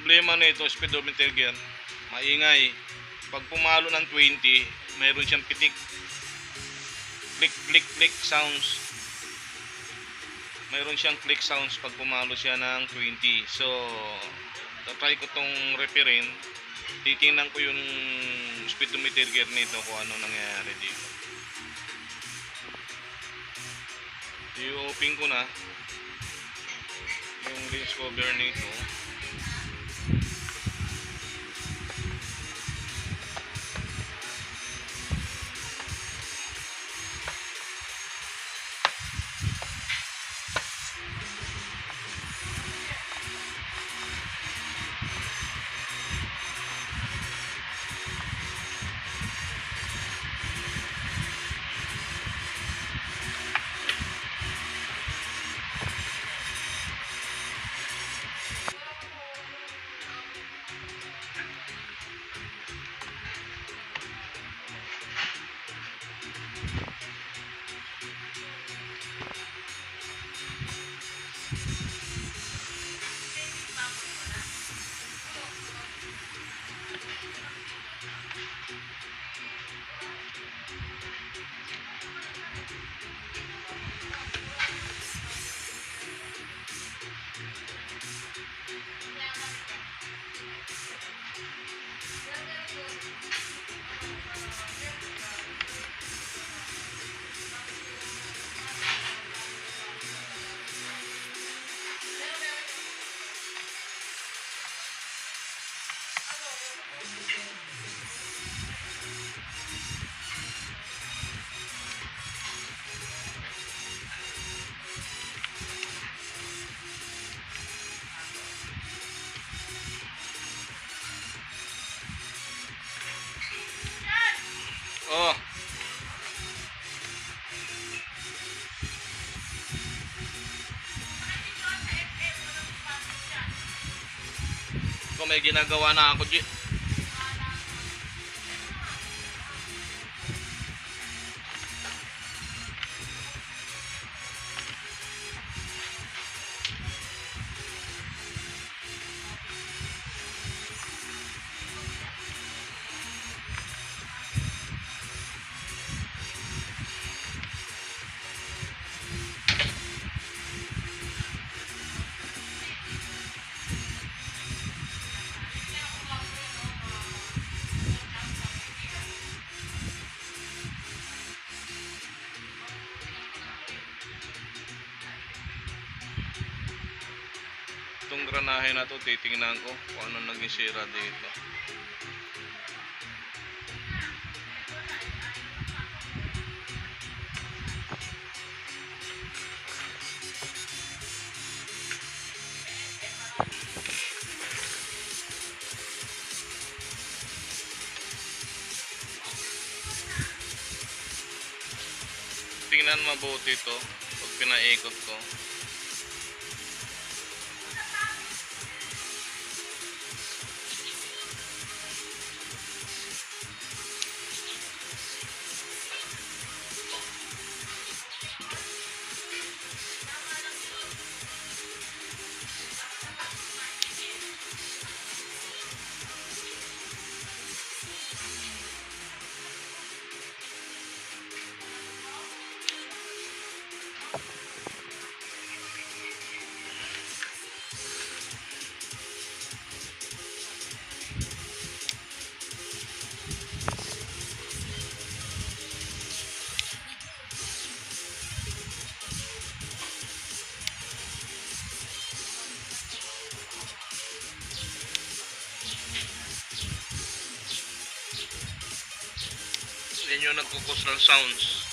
problema nito, speedometer gear, maingay. Pag pumalo ng 20, mayroon siyang pitik. Click, click, click sounds. Mayroon siyang click sounds pag pumalo siya ng 20. So, try ko tong referin. Titingnan ko yung speedometer gear nito kung ano nangyayari dito. I-open ko na yung range cover nito. Oh. Kung may ginagawa na ako, G. Itong granahe na to, titingnan ko kung ano naging sira dito. Tingnan mabuti ito pag pinaikot ko. Yan yung nagkukos ng sounds.